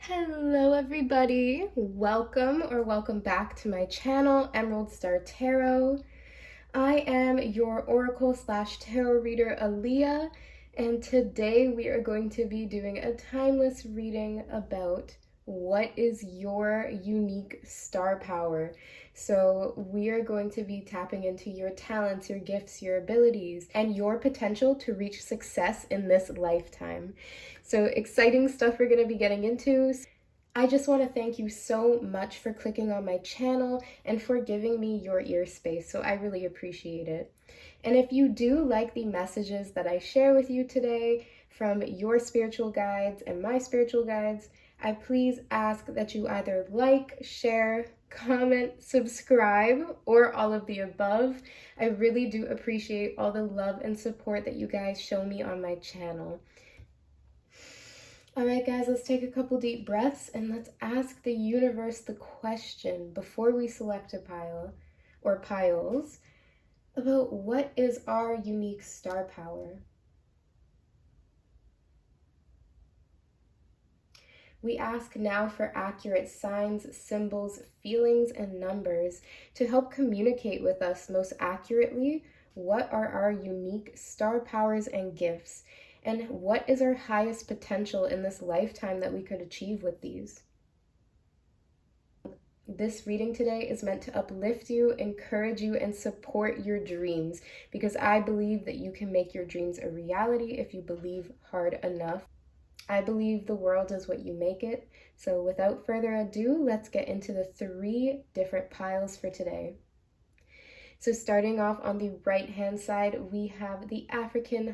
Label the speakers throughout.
Speaker 1: Hello everybody, welcome back to my channel, Emerald Star Tarot. I am your oracle slash tarot reader, Aaliyah, and today we are going to be doing a timeless reading about what is your unique star power. So we are going to be tapping into your talents, your gifts, your abilities, and your potential to reach success in this lifetime. So exciting stuff we're going to be getting into. I just want to thank you so much for clicking on my channel and for giving me your ear space, so I really appreciate it. And if you do like the messages that I share with you today from your spiritual guides and my spiritual guides, I please ask that you either like, share, comment, subscribe, or all of the above. I really do appreciate all the love and support that you guys show me on my channel. All right, guys, let's take a couple deep breaths and let's ask the universe the question before we select a pile or piles about what is our unique star power. We ask now for accurate signs, symbols, feelings, and numbers to help communicate with us most accurately what are our unique star powers and gifts, and what is our highest potential in this lifetime that we could achieve with these. This reading today is meant to uplift you, encourage you, and support your dreams, because I believe that you can make your dreams a reality if you believe hard enough. I believe the world is what you make it. So without further ado, let's get into the 3 different piles for today. So starting off on the right hand side, we have the African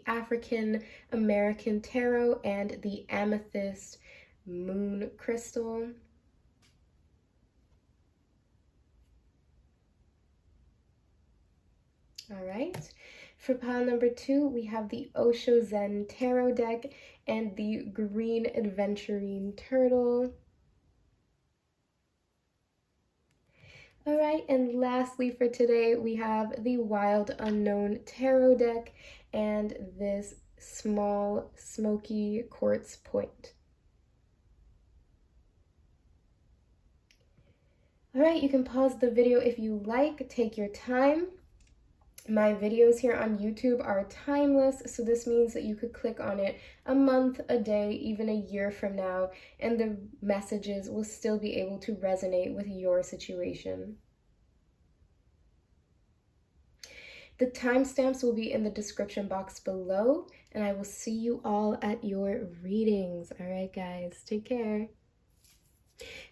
Speaker 1: African American Tarot and the Amethyst Moon Crystal. All right. For pile number 2, we have the Osho Zen Tarot deck and the Green Adventurine Turtle. All right, and lastly for today, we have the Wild Unknown Tarot deck and this small smoky quartz point. All right, you can pause the video if you like, take your time. My videos here on YouTube are timeless, so this means that you could click on it a month, a day, even a year from now, and the messages will still be able to resonate with your situation. The timestamps will be in the description box below, and I will see you all at your readings. All right, guys, take care.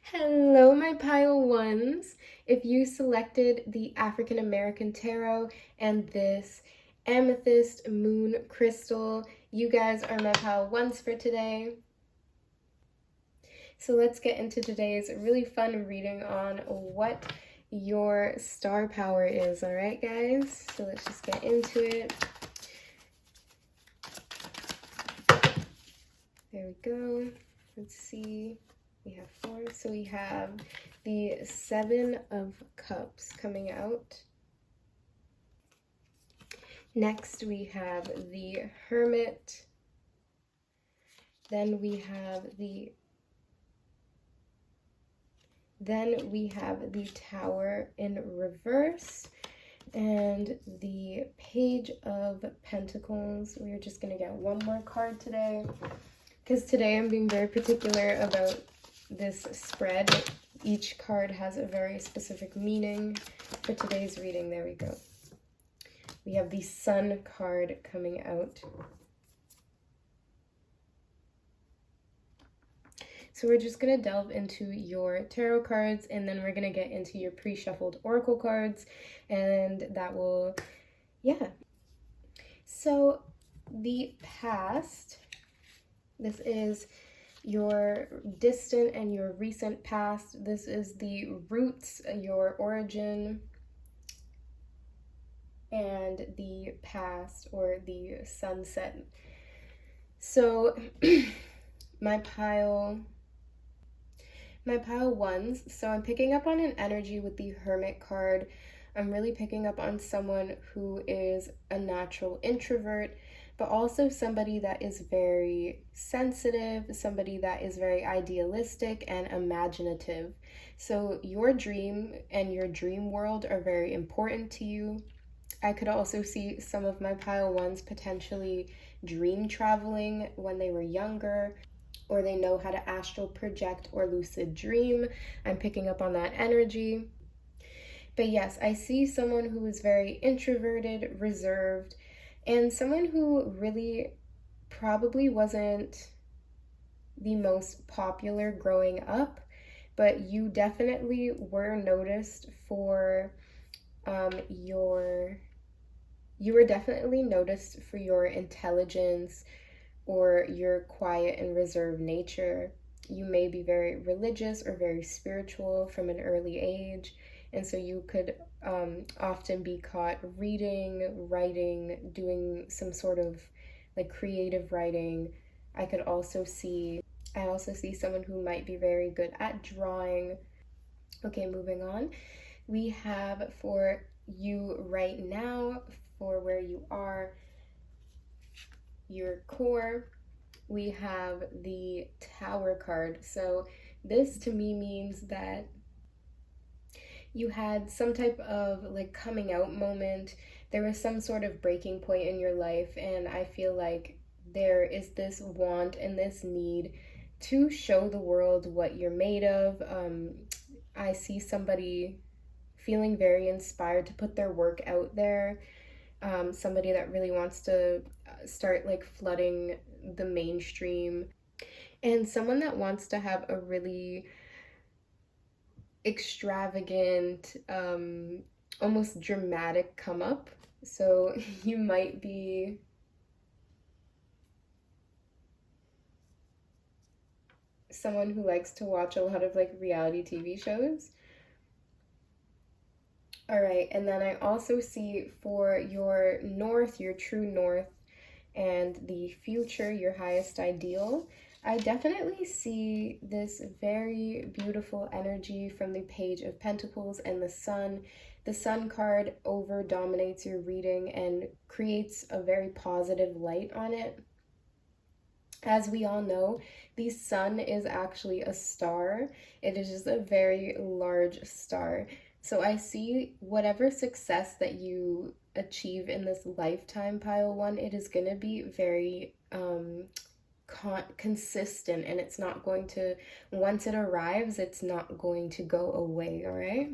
Speaker 1: Hello, my pile ones. If you selected the African American Tarot and this Amethyst Moon Crystal, you guys are my pile ones for today. So let's get into today's really fun reading on what your star power is. All right, guys, so let's just get into it. There we go. Let's see. We have 4, so we have the 7 of Cups coming out. Next, we have the Hermit. Then we have the Tower in reverse and the Page of Pentacles. We're just gonna get one more card today, because today I'm being very particular about this spread. Each card has a very specific meaning for today's reading. There we go. We have the Sun card coming out. So we're just going to delve into your tarot cards, and then we're going to get into your pre-shuffled oracle cards, and that will, yeah. So the past, this is your distant and your recent past. This is the roots, your origin, and the past, or the sunset. So my pile ones, so I'm picking up on an energy with the Hermit card. I'm really picking up on someone who is a natural introvert, but also somebody that is very sensitive, somebody that is very idealistic and imaginative. So your dream and your dream world are very important to you. I could also see some of my pile ones potentially dream traveling when they were younger, or they know how to astral project or lucid dream. I'm picking up on that energy. But yes, I see someone who is very introverted, reserved, and someone who really probably wasn't the most popular growing up, but you definitely were noticed for your you were definitely noticed for your intelligence or your quiet and reserved nature. You may be very religious or very spiritual from an early age, and so you could often be caught reading, writing, doing some sort of like creative writing. I also see someone who might be very good at drawing. Okay, moving on. We have for you right now, for where you are, your core, we have the Tower card. So this to me means that you had some type of like coming out moment. There was some sort of breaking point in your life, and I feel like there is this want and this need to show the world what you're made of. I see somebody feeling very inspired to put their work out there. Somebody that really wants to start like flooding the mainstream, and someone that wants to have a really extravagant, almost dramatic come up. So you might be someone who likes to watch a lot of like reality TV shows. All right, and then I also see for your north, your true north, and the future, your highest ideal, I definitely see this very beautiful energy from the Page of Pentacles and the Sun. The Sun card over dominates your reading and creates a very positive light on it. As we all know, the sun is actually a star. It is just a very large star. So I see whatever success that you achieve in this lifetime, pile one, it is going to be very consistent, and it's not going to, once it arrives, it's not going to go away, all right?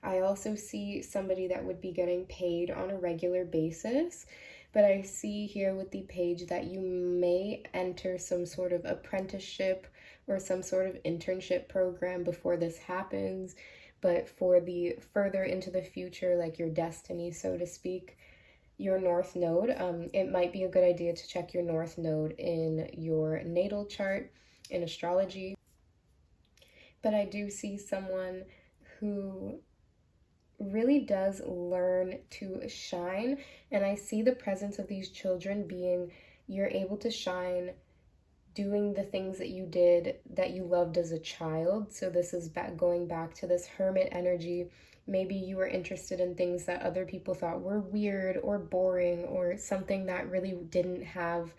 Speaker 1: I also see somebody that would be getting paid on a regular basis, but I see here with the page that you may enter some sort of apprenticeship or some sort of internship program before this happens. But for the further into the future, like your destiny, so to speak, your North Node, it might be a good idea to check your North Node in your natal chart in astrology. But I do see someone who really does learn to shine, and I see the presence of these children being, you're able to shine doing the things that you did that you loved as a child. So this is going back to this hermit energy. Maybe you were interested in things that other people thought were weird or boring, or something that really didn't have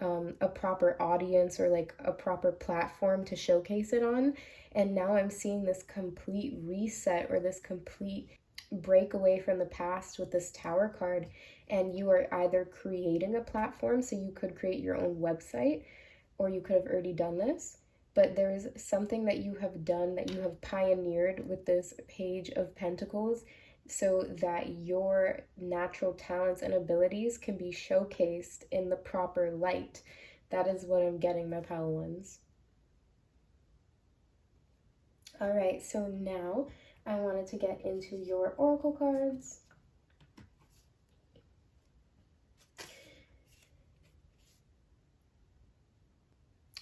Speaker 1: a proper audience or like a proper platform to showcase it on. And now I'm seeing this complete reset or this complete break away from the past with this Tower card. And you are either creating a platform, so you could create your own website, or you could have already done this, but there's something that you have done, that you have pioneered with this Page of Pentacles, so that your natural talents and abilities can be showcased in the proper light. That is what I'm getting, my pile ones. All right, so now I wanted to get into your oracle cards.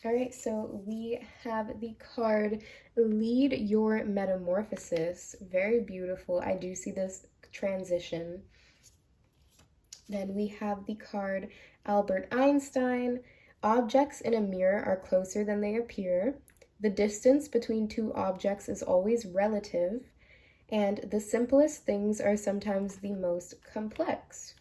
Speaker 1: All right, so we have the card Lead Your Metamorphosis. Very beautiful. I do see this transition. Then we have the card Albert Einstein. Objects in a mirror are closer than they appear. The distance between two objects is always relative. And the simplest things are sometimes the most complex.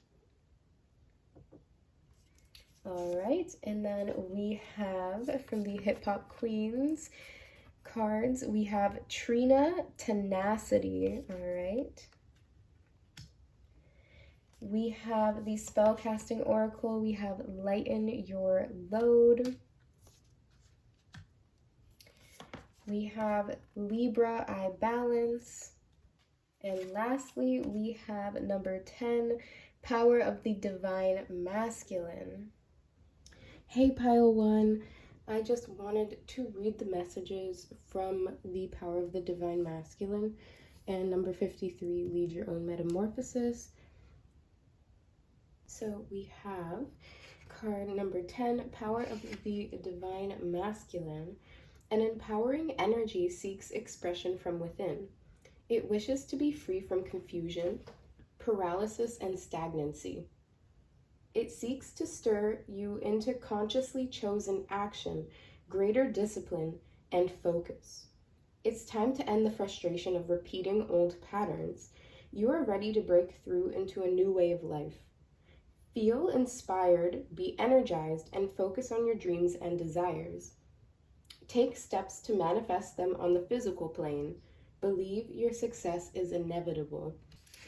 Speaker 1: All right, and then we have from the Hip Hop Queens cards, we have Trina Tenacity. All right. We have the Spellcasting Oracle. We have Lighten Your Load. We have Libra, I Balance. And lastly, we have number 10, Power of the Divine Masculine. Hey, Pile 1. I just wanted to read the messages from the Power of the Divine Masculine and number 53, Lead Your Own Metamorphosis. So we have card number 10, Power of the Divine Masculine. An empowering energy seeks expression from within. It wishes to be free from confusion, paralysis, and stagnancy. It seeks to stir you into consciously chosen action, greater discipline, and focus. It's time to end the frustration of repeating old patterns. You are ready to break through into a new way of life. Feel inspired, be energized, and focus on your dreams and desires. Take steps to manifest them on the physical plane. Believe your success is inevitable.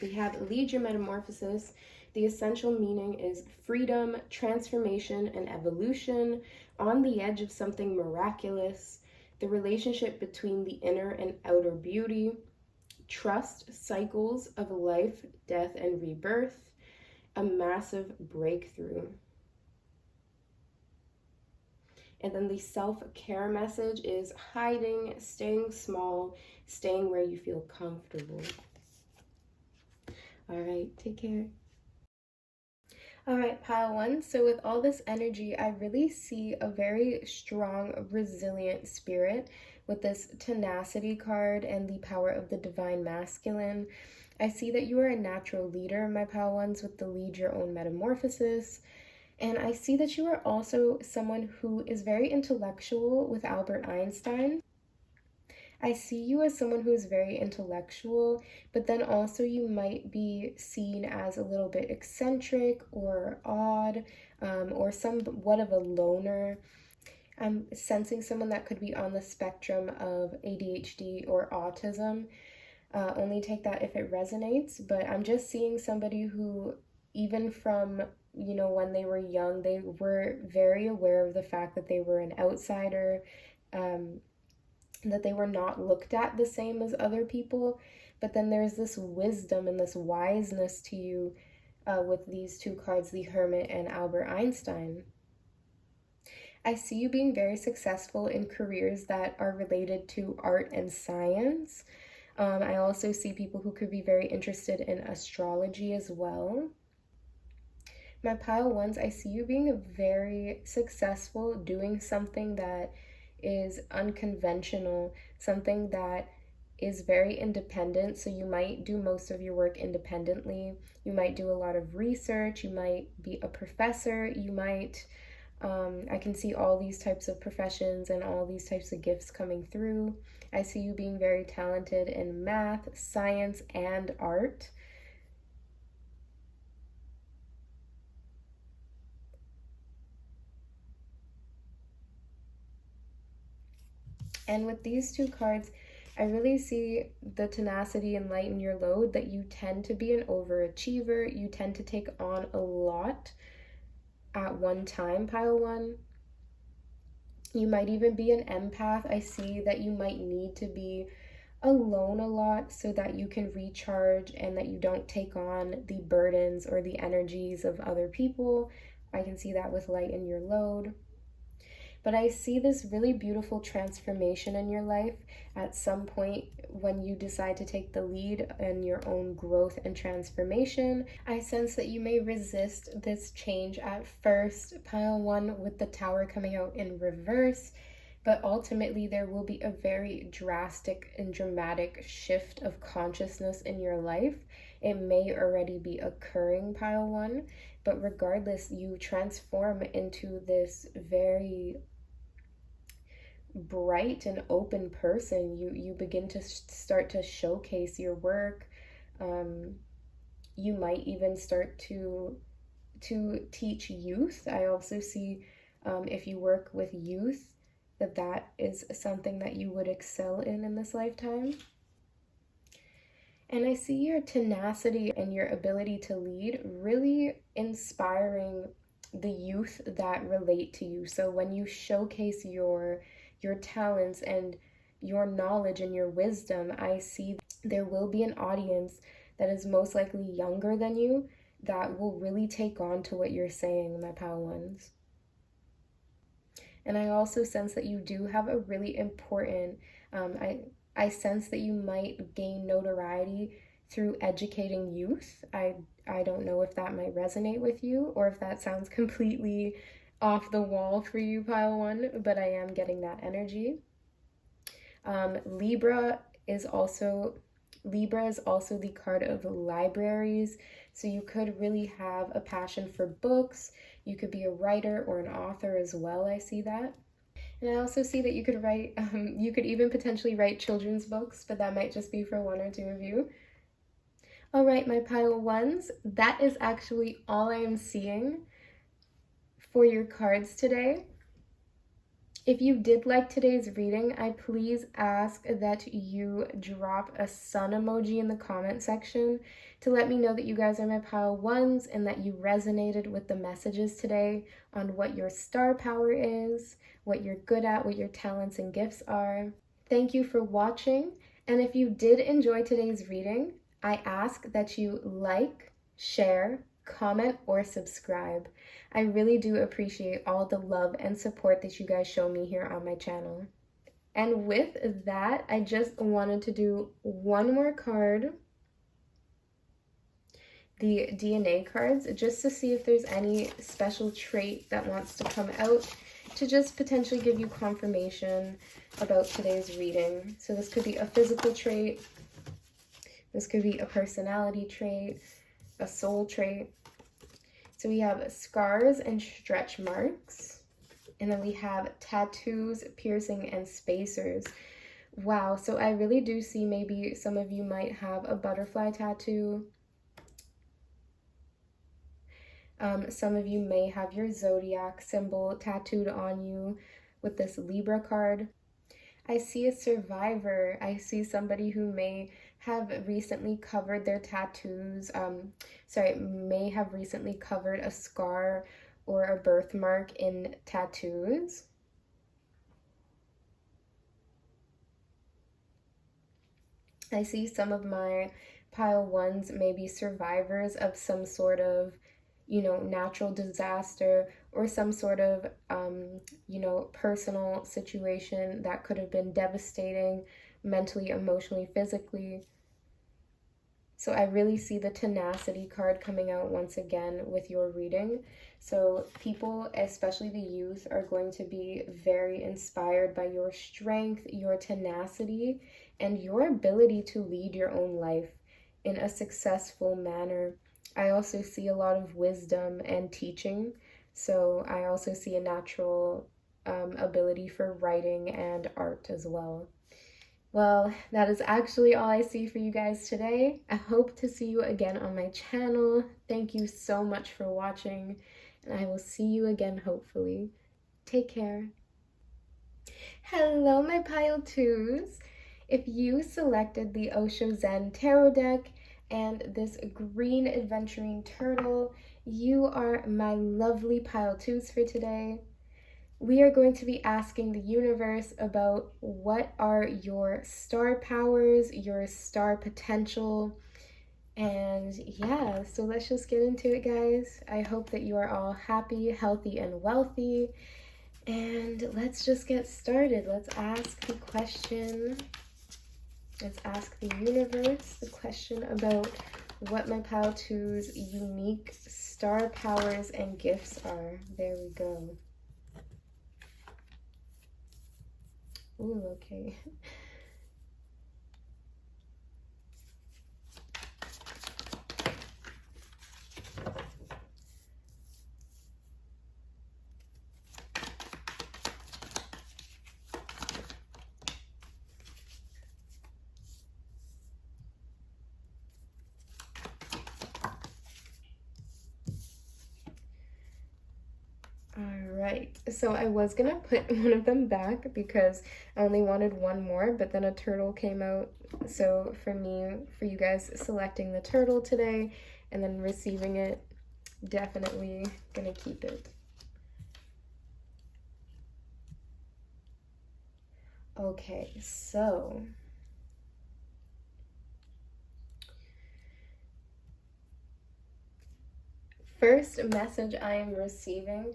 Speaker 1: We have Lead Your Metamorphosis. The essential meaning is freedom, transformation, and evolution, on the edge of something miraculous, the relationship between the inner and outer beauty, trust cycles of life, death, and rebirth, a massive breakthrough. And then the self-care message is hiding, staying small, staying where you feel comfortable. All right, take care. All right, pile 1. So with all this energy, I really see a very strong, resilient spirit with this tenacity card and the Power of the Divine Masculine. I see that you are a natural leader, my pile 1s, with the Lead Your Own Metamorphosis. And I see that you are also someone who is very intellectual with Albert Einstein. I see you as someone who is very intellectual, but then also you might be seen as a little bit eccentric or odd, or somewhat of a loner. I'm sensing someone that could be on the spectrum of ADHD or autism. Only take that if it resonates, but I'm just seeing somebody who, even from when they were young, they were very aware of the fact that they were an outsider, that they were not looked at the same as other people. But then there's this wisdom and this wiseness to you with these two cards, the Hermit and Albert Einstein. I see you being very successful in careers that are related to art and science. I also see people who could be very interested in astrology as well. My pile 1s, I see you being very successful doing something that is unconventional, something that is very independent. So you might do most of your work independently. You might do a lot of research. You might be a professor. You might, I can see all these types of professions and all these types of gifts coming through. I see you being very talented in math, science, and art. And with these two cards, I really see the tenacity and lighten your load, that you tend to be an overachiever. You tend to take on a lot at one time, pile 1. You might even be an empath. I see that you might need to be alone a lot so that you can recharge and that you don't take on the burdens or the energies of other people. I can see that with lighten your load. But I see this really beautiful transformation in your life at some point when you decide to take the lead in your own growth and transformation. I sense that you may resist this change at first, pile 1, with the Tower coming out in reverse. But ultimately, there will be a very drastic and dramatic shift of consciousness in your life. It may already be occurring, pile 1, but regardless, you transform into this very bright and open person. You begin to start to showcase your work. You might even start to to teach youth. I also see if you work with youth, that is something that you would excel in this lifetime. And I see your tenacity and your ability to lead really inspiring the youth that relate to you. So when you showcase your talents and your knowledge and your wisdom, I see there will be an audience that is most likely younger than you that will really take on to what you're saying, my pal ones. And I also sense that you do have a really important, I sense that you might gain notoriety through educating youth. I don't know if that might resonate with you or if that sounds completely off the wall for you, pile one, but I am getting that energy. Libra is also the card of libraries. So you could really have a passion for books. You could be a writer or an author as well. I see that. And I also see that you could write, you could even potentially write children's books, but that might just be for one or two of you. All right, my pile ones, that is actually all I am seeing for your cards today. If you did like today's reading, I please ask that you drop a sun emoji in the comment section to let me know that you guys are my pile ones and that you resonated with the messages today on what your star power is, what you're good at, what your talents and gifts are. Thank you for watching, and if you did enjoy today's reading, I ask that you like, share, comment, or subscribe. I really do appreciate all the love and support that you guys show me here on my channel. And with that, I just wanted to do one more card, the DNA cards, just to see if there's any special trait that wants to come out to just potentially give you confirmation about today's reading. So this could be a physical trait, this could be a personality trait, a soul trait. So we have scars and stretch marks, and then we have tattoos, piercing, and spacers. Wow, so I really do see maybe some of you might have a butterfly tattoo. Some of you may have your zodiac symbol tattooed on you with this Libra card. I see a survivor. I see somebody who may have recently covered their tattoos, may have recently covered a scar or a birthmark in tattoos. I see some of my pile ones may be survivors of some sort of, natural disaster or some sort of, personal situation that could have been devastating mentally, emotionally, physically. So I really see the tenacity card coming out once again with your reading. So people, especially the youth, are going to be very inspired by your strength, your tenacity, and your ability to lead your own life in a successful manner. I also see a lot of wisdom and teaching. So I also see a natural ability for writing and art as well. Well, that is actually all I see for you guys today. I hope to see you again on my channel. Thank you so much for watching, and I will see you again hopefully. Take care. Hello, my pile twos. If you selected the Osho Zen Tarot deck and this green adventuring turtle, you are my lovely pile twos for today. We are going to be asking the universe about what are your star powers, your star potential, and yeah, so let's just get into it, guys. I hope that you are all happy, healthy, and wealthy, and let's just get started. Let's ask the question. Let's ask the universe the question about what my pile two's unique star powers and gifts are. There we go. Ooh, okay. right, so I was gonna put one of them back because I only wanted one more, but then a turtle came out. So for you guys selecting the turtle today and then receiving it, definitely gonna keep it. Okay, so first message I am receiving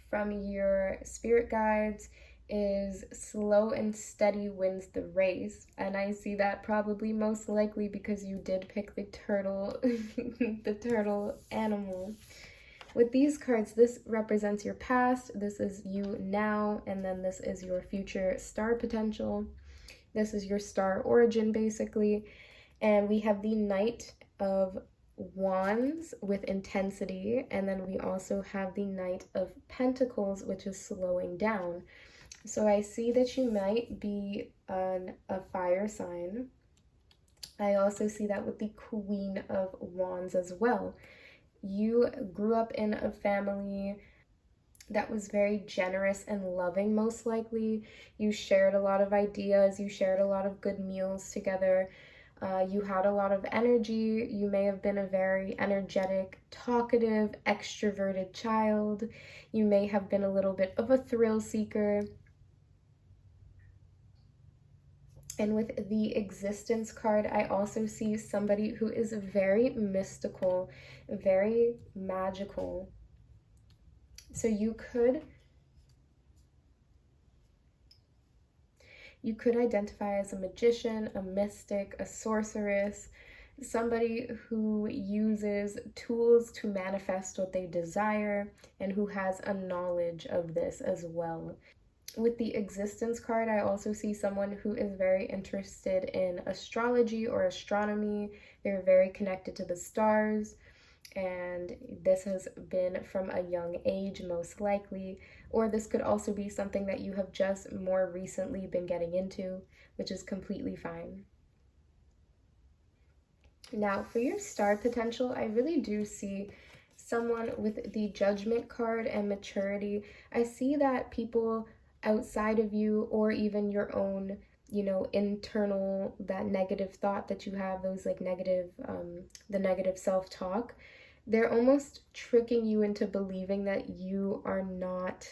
Speaker 1: from your spirit guides is slow and steady wins the race. And I see that probably most likely because you did pick the turtle, the turtle animal. With these cards, this represents your past, this is you now, and then this is your future star potential. This is your star origin, basically. And we have the Knight of Wands with intensity, and then we also have the Knight of Pentacles, which is slowing down. So I see that you might be on a fire sign. I also see that with the Queen of Wands as well. You grew up in a family that was very generous and loving, most likely. You shared a lot of ideas, you shared a lot of good meals together. You had a lot of energy. You may have been a very energetic, talkative, extroverted child. You may have been a little bit of a thrill seeker. And with the existence card, I also see somebody who is very mystical, very magical. So you could identify as a magician, a mystic, a sorceress, somebody who uses tools to manifest what they desire and who has a knowledge of this as well. With the existence card, I also see someone who is very interested in astrology or astronomy. They're very connected to the stars, and this has been from a young age, most likely. Or this could also be something that you have just more recently been getting into, which is completely fine. Now, for your star potential, I really do see someone with the Judgment card and maturity. I see that people outside of you, or even your own, internal, that negative thought that you have, those like negative, the negative self-talk, they're almost tricking you into believing that you are not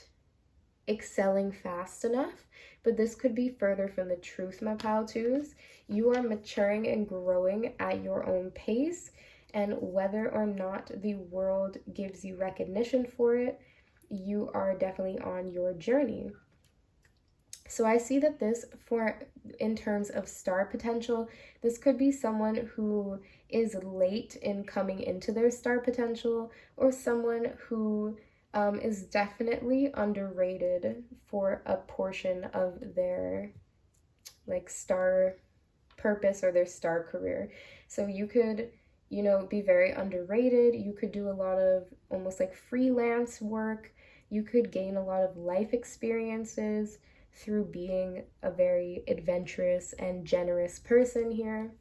Speaker 1: excelling fast enough. But this could be further from the truth, my pile twos. You are maturing and growing at your own pace, and whether or not the world gives you recognition for it, you are definitely on your journey. So I see that this, for in terms of star potential, this could be someone who is late in coming into their star potential, or someone who is definitely underrated for a portion of their like star purpose or their star career. So you could, be very underrated. You could do a lot of almost like freelance work. You could gain a lot of life experiences through being a very adventurous and generous person here.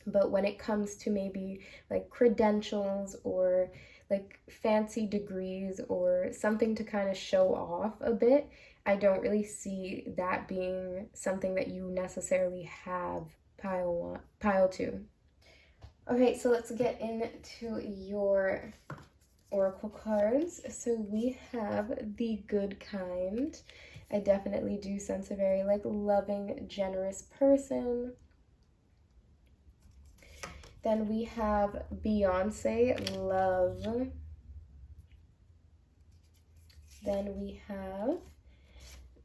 Speaker 1: But when it comes to maybe like credentials or like fancy degrees or something to kind of show off a bit, I don't really see that being something that you necessarily have, pile two. Okay, so let's get into your oracle cards. So we have the Good Kind. I definitely do sense a very like loving, generous person. Then we have Beyonce, Love. Then we have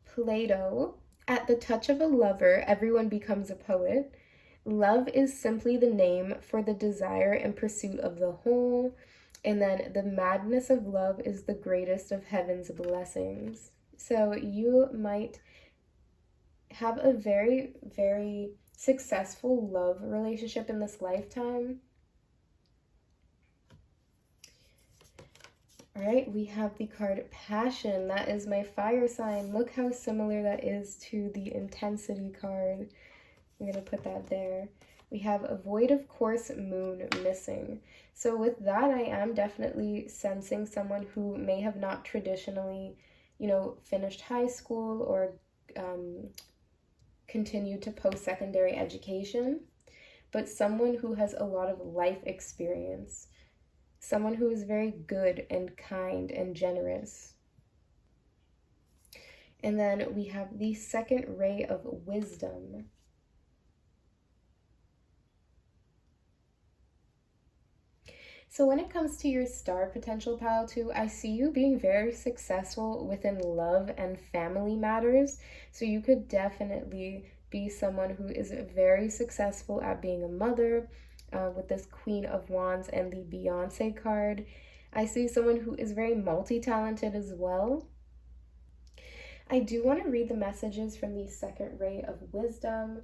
Speaker 1: Plato. At the touch of a lover, everyone becomes a poet. Love is simply the name for the desire and pursuit of the whole. And then the madness of love is the greatest of heaven's blessings. So you might have a very, very successful love relationship in this lifetime. All right, we have the card Passion. That is my fire sign. Look how similar that is to the Intensity card. I'm going to put that there. We have a Void of Course Moon missing. So with that, I am definitely sensing someone who may have not traditionally, finished high school or um, continued to post-secondary education, but someone who has a lot of life experience, someone who is very good and kind and generous. And then we have the second ray of wisdom. So when it comes to your star potential, pile 2, I see you being very successful within love and family matters. So you could definitely be someone who is very successful at being a mother, with this Queen of Wands and the Beyonce card. I see someone who is very multi-talented as well. I do want to read the messages from the second ray of wisdom.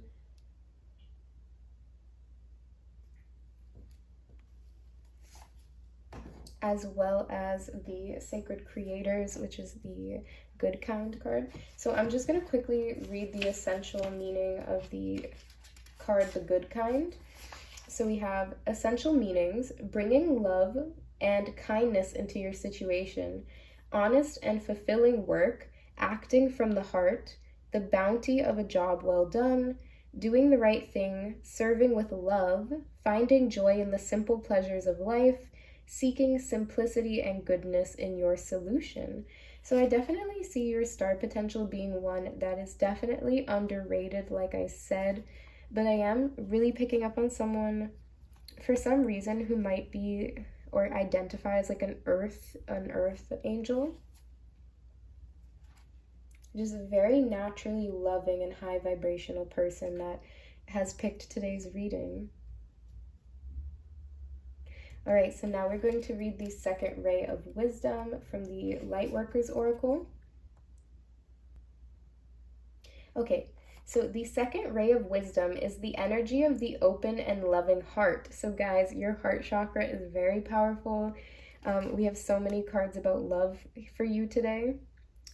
Speaker 1: As well as the Sacred Creators, which is the Good Kind card. So I'm just going to quickly read the essential meaning of the card, the Good Kind. So we have essential meanings: bringing love and kindness into your situation, honest and fulfilling work, acting from the heart, the bounty of a job well done, doing the right thing, serving with love, finding joy in the simple pleasures of life, seeking simplicity and goodness in your solution. So I definitely see your star potential being one that is definitely underrated, like I said, but I am really picking up on someone for some reason who might be or identify as like an earth angel. Just a very naturally loving and high vibrational person that has picked today's reading. All right, so now we're going to read the second ray of wisdom from the Lightworkers Oracle. Okay, so the second ray of wisdom is the energy of the open and loving heart. So guys, your heart chakra is very powerful. We have so many cards about love for you today.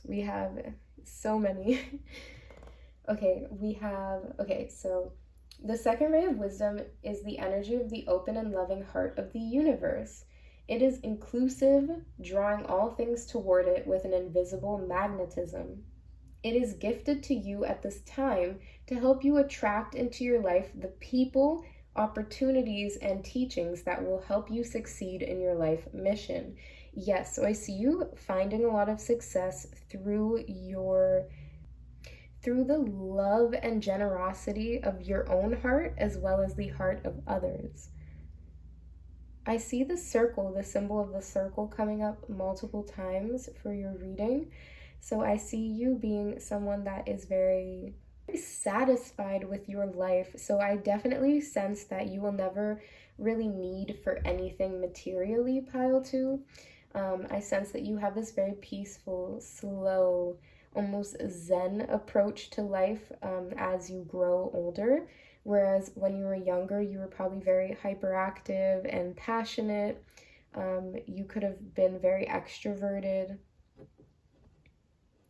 Speaker 1: We have so many. Okay, so the second ray of wisdom is the energy of the open and loving heart of the universe. It is inclusive, drawing all things toward it with an invisible magnetism. It is gifted to you at this time to help you attract into your life the people, opportunities, and teachings that will help you succeed in your life mission. Yes, so I see you finding a lot of success through the love and generosity of your own heart as well as the heart of others. I see the circle, the symbol of the circle, coming up multiple times for your reading. So I see you being someone that is very satisfied with your life. So I definitely sense that you will never really need for anything materially, pile 2. I sense that you have this very peaceful, slow, almost zen approach to life as you grow older. Whereas when you were younger, you were probably very hyperactive and passionate. You could have been very extroverted.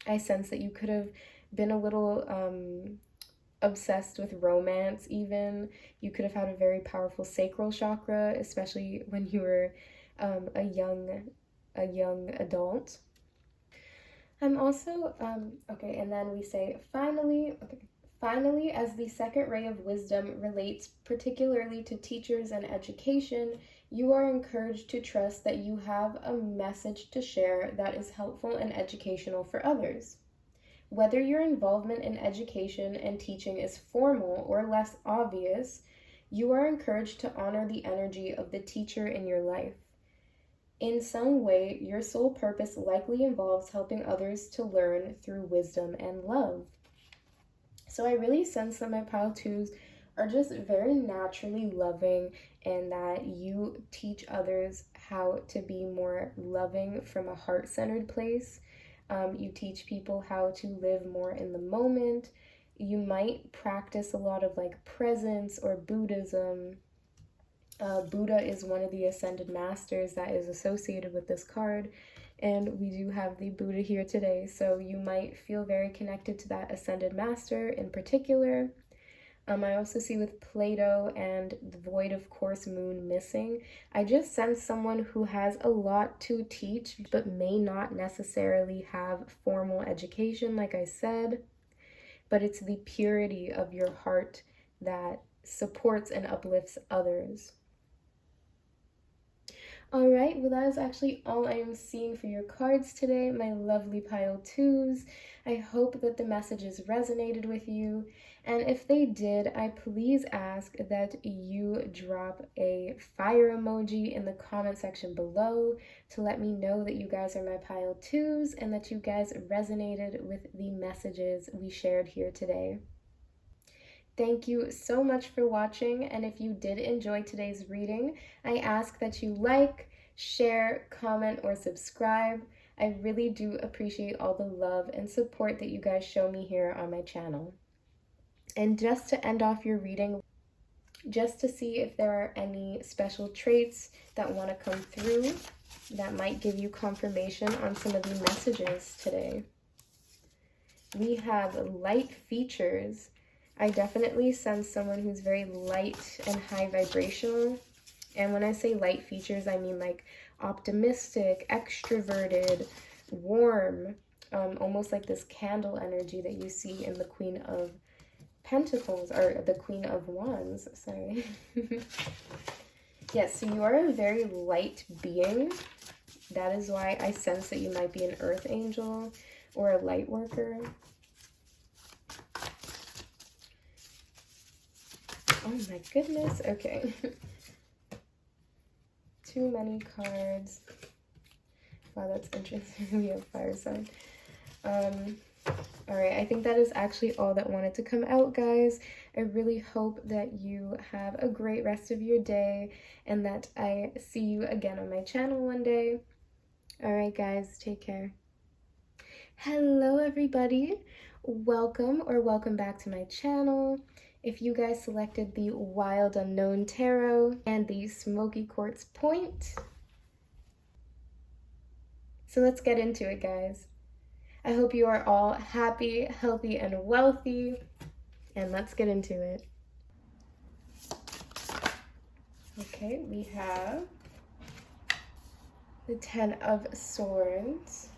Speaker 1: I sense that you could have been a little obsessed with romance even. You could have had a very powerful sacral chakra, especially when you were a young adult. I'm also, okay, and then we say finally, as the second ray of wisdom relates particularly to teachers and education, you are encouraged to trust that you have a message to share that is helpful and educational for others. Whether your involvement in education and teaching is formal or less obvious, you are encouraged to honor the energy of the teacher in your life. In some way, your sole purpose likely involves helping others to learn through wisdom and love. So I really sense that my pile 2s are just very naturally loving and that you teach others how to be more loving from a heart-centered place. You teach people how to live more in the moment. You might practice a lot of like presence or Buddhism. Buddha is one of the ascended masters that is associated with this card, and we do have the Buddha here today, so you might feel very connected to that ascended master in particular. I also see with Plato and the void of course moon missing. I just sense someone who has a lot to teach but may not necessarily have formal education, like I said, but it's the purity of your heart that supports and uplifts others. All right, well, that is actually all I am seeing for your cards today, my lovely pile twos. I hope that the messages resonated with you. And if they did, I please ask that you drop a fire emoji in the comment section below to let me know that you guys are my pile twos and that you guys resonated with the messages we shared here today. Thank you so much for watching, and if you did enjoy today's reading, I ask that you like, share, comment, or subscribe. I really do appreciate all the love and support that you guys show me here on my channel. And just to end off your reading, just to see if there are any special traits that want to come through that might give you confirmation on some of the messages today. We have light features. I definitely sense someone who's very light and high vibrational. And when I say light features, I mean like optimistic, extroverted, warm, almost like this candle energy that you see in the Queen of Pentacles, or the Queen of Wands, sorry. Yes, so you are a very light being. That is why I sense that you might be an earth angel or a light worker. Oh my goodness, okay. Too many cards. Wow, that's interesting. We have fire sign. Alright, I think that is actually all that wanted to come out, guys. I really hope that you have a great rest of your day and that I see you again on my channel one day. Alright, guys, take care. Hello, everybody. Welcome or welcome back to my channel. If you guys selected the Wild Unknown Tarot and the Smoky Quartz Point. So let's get into it, guys. I hope you are all happy, healthy, and wealthy. And let's get into it. Okay, we have the 10 of Swords,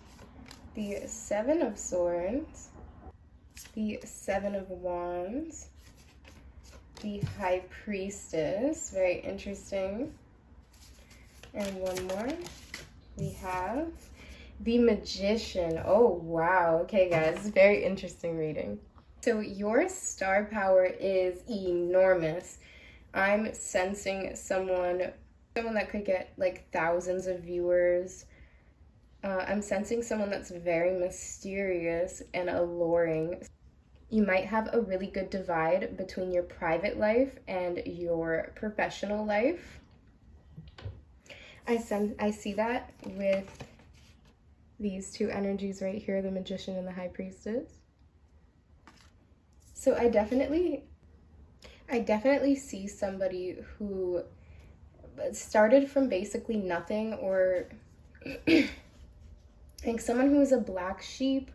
Speaker 1: the 7 of Swords, the 7 of Wands, the High Priestess, very interesting. And one more, we have the Magician. Oh, wow. Okay, guys, very interesting reading. So your star power is enormous. I'm sensing someone that could get like thousands of viewers. I'm sensing someone that's very mysterious and alluring. You might have a really good divide between your private life and your professional life. I see that with these two energies right here, the Magician and the High Priestess. So I definitely see somebody who started from basically nothing, or like someone who is a black sheep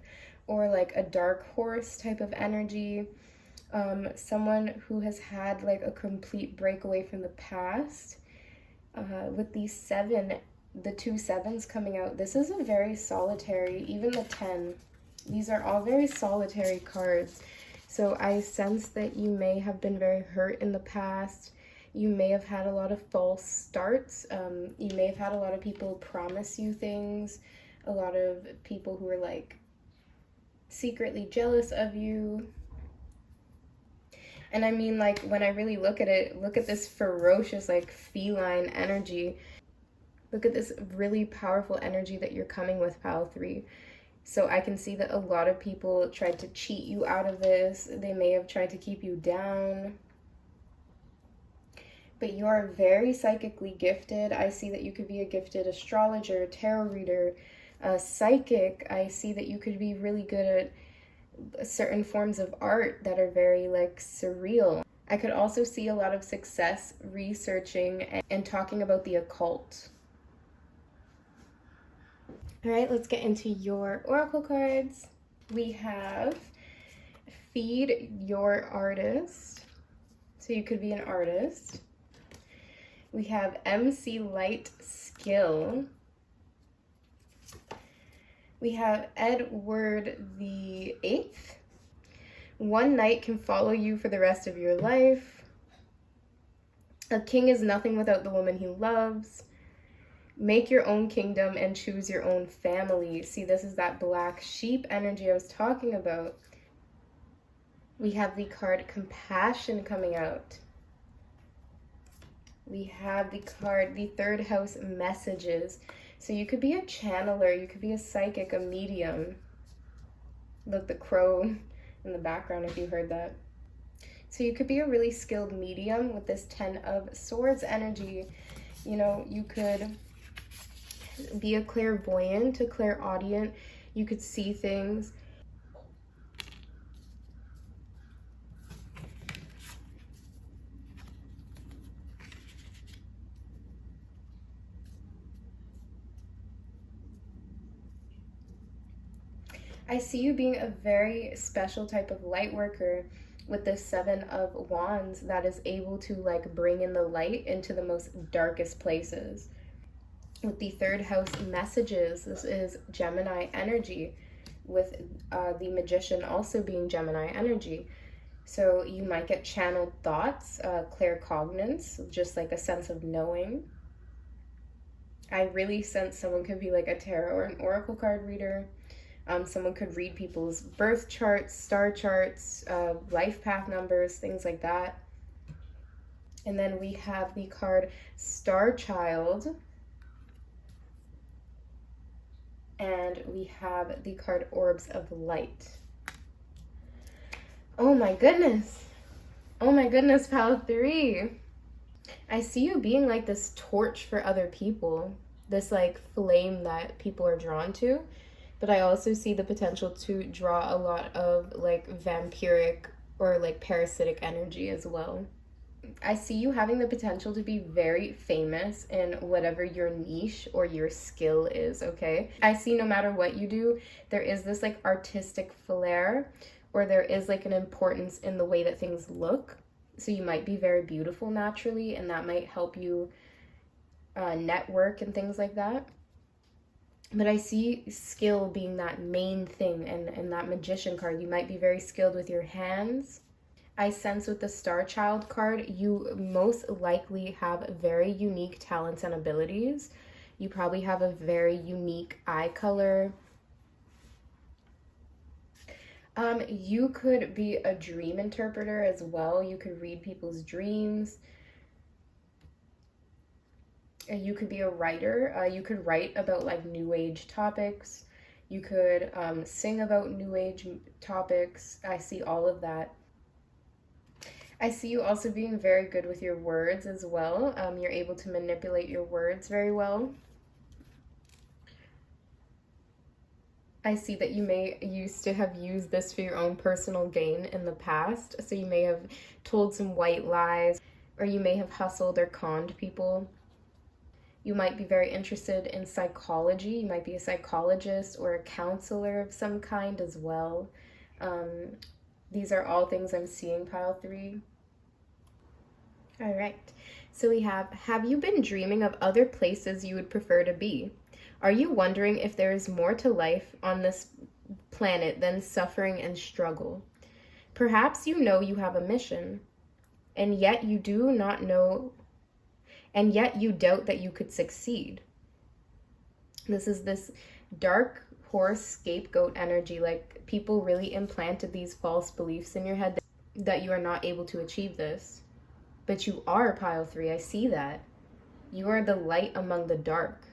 Speaker 1: or like a dark horse type of energy, someone who has had like a complete breakaway from the past. With these the 2 7s coming out, this is a very solitary, even the 10, these are all very solitary cards. So I sense that you may have been very hurt in the past. You may have had a lot of false starts. You may have had a lot of people promise you things, a lot of people who are like secretly jealous of you. And I mean, like, when I really look at it, look at this ferocious, like, feline energy. Look at this really powerful energy that you're coming with, pile 3. So I can see that a lot of people tried to cheat you out of this. They may have tried to keep you down. But you are very psychically gifted. I see that you could be a gifted astrologer, tarot reader, a psychic. I see that you could be really good at certain forms of art that are very like surreal. I could also see a lot of success researching and talking about the occult. All right, let's get into your oracle cards. We have Feed Your Artist, So you could be an artist. We have MC Light Skill. We have Edward the Eighth. One night can follow you for the rest of your life. A king is nothing without the woman he loves. Make your own kingdom and choose your own family. See, this is that black sheep energy I was talking about. We have the card Compassion coming out. We have the card, the third house Messages. So you could be a channeler, you could be a psychic, a medium. Look, the crow in the background if you heard that. So you could be a really skilled medium with this 10 of Swords energy. You know, you could be a clairvoyant, a clairaudient. You could see things. I see you being a very special type of light worker with this 7 of Wands that is able to like bring in the light into the most darkest places. With the third house Messages, this is Gemini energy, with the Magician also being Gemini energy. So you might get channeled thoughts, claircognizance, just like a sense of knowing. I really sense someone could be like a tarot or an oracle card reader. Someone could read people's birth charts, star charts, life path numbers, things like that. And then we have the card Star Child. And we have the card Orbs of Light. Oh my goodness. Oh my goodness, pile 3. I see you being like this torch for other people. This like flame that people are drawn to. But I also see the potential to draw a lot of like vampiric or like parasitic energy as well. I see you having the potential to be very famous in whatever your niche or your skill is, okay? I see no matter what you do, there is this like artistic flair, or there is like an importance in the way that things look. So you might be very beautiful naturally, and that might help you network and things like that. But I see skill being that main thing, and that Magician card, you might be very skilled with your hands. I sense with the Star Child card, you most likely have very unique talents and abilities. You probably have a very unique eye color. You could be a dream interpreter as well. You could read people's dreams. You could be a writer. You could write about like new age topics. You could sing about new age topics. I see all of that. I see you also being very good with your words as well. You're able to manipulate your words very well. I see that you may used to have used this for your own personal gain in the past. So you may have told some white lies, or you may have hustled or conned people. You might be very interested in psychology. You might be a psychologist or a counselor of some kind as well. These are all things I'm seeing, pile 3. All right. So we have you been dreaming of other places you would prefer to be? Are you wondering if there is more to life on this planet than suffering and struggle? Perhaps you know you have a mission, and yet you do not know, and yet you doubt that you could succeed. This is this dark horse scapegoat energy, like people really implanted these false beliefs in your head that you are not able to achieve this. But you are, pile 3, I see that. You are the light among the dark.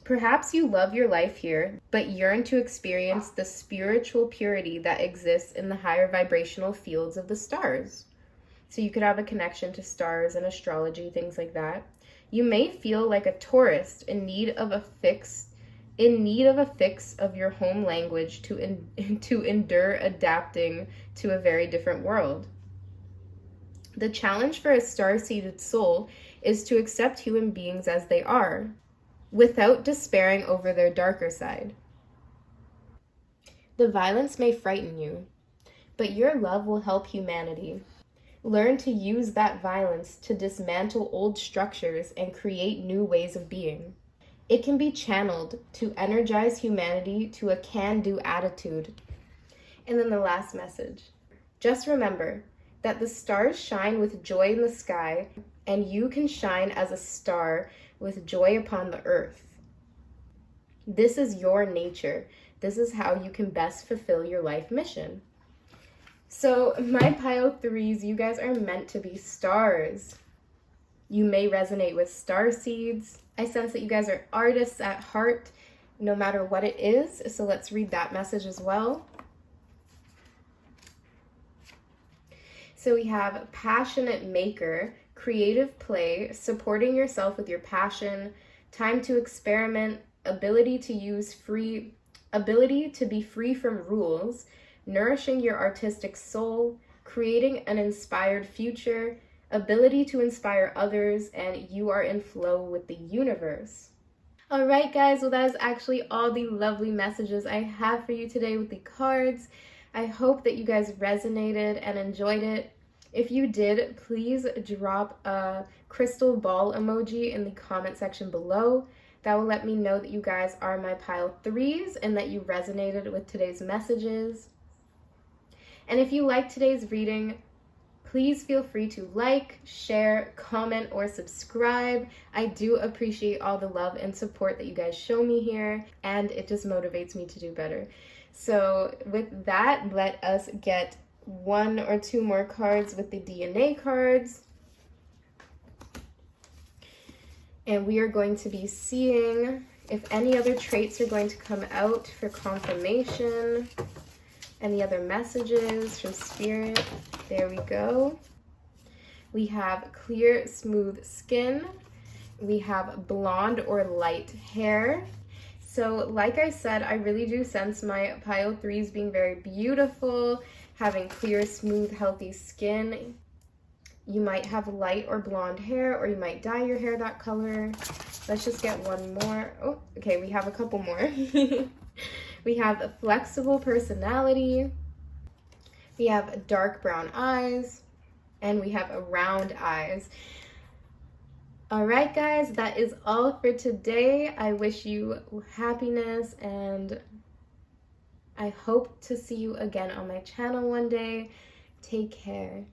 Speaker 1: Perhaps you love your life here, but yearn to experience the spiritual purity that exists in the higher vibrational fields of the stars. So you could have a connection to stars and astrology, things like that. You may feel like a tourist in need of a fix of your home language to endure adapting to a very different world. The challenge for a star-seeded soul is to accept human beings as they are, without despairing over their darker side. The violence may frighten you, but your love will help humanity. Learn to use that violence to dismantle old structures and create new ways of being. It can be channeled to energize humanity to a can-do attitude. And then the last message. Just remember that the stars shine with joy in the sky, and you can shine as a star with joy upon the earth. This is your nature. This is how you can best fulfill your life mission. So my pile threes, you guys are meant to be stars. You may resonate with star seeds. I sense that you guys are artists at heart, no matter what it is. So let's read that message as well. So we have passionate maker, creative play, supporting yourself with your passion, time to experiment, ability to be free from rules, nourishing your artistic soul, creating an inspired future, ability to inspire others, and you are in flow with the universe. All right, guys, well, that is actually all the lovely messages I have for you today with the cards. I hope that you guys resonated and enjoyed it. If you did, please drop a crystal ball emoji in the comment section below. That will let me know that you guys are my pile threes and that you resonated with today's messages. And if you liked today's reading, please feel free to like, share, comment, or subscribe. I do appreciate all the love and support that you guys show me here, and it just motivates me to do better. So with that, let us get one or two more cards with the DNA cards. And we are going to be seeing if any other traits are going to come out for confirmation. Any other messages from Spirit? There we go. We have clear, smooth skin. We have blonde or light hair. So like I said, I really do sense my pile threes being very beautiful, having clear, smooth, healthy skin. You might have light or blonde hair, or you might dye your hair that color. Let's just get one more. Oh, okay, we have a couple more. We have a flexible personality. We have dark brown eyes, and we have round eyes. All right, guys, that is all for today. I wish you happiness, and I hope to see you again on my channel one day. Take care.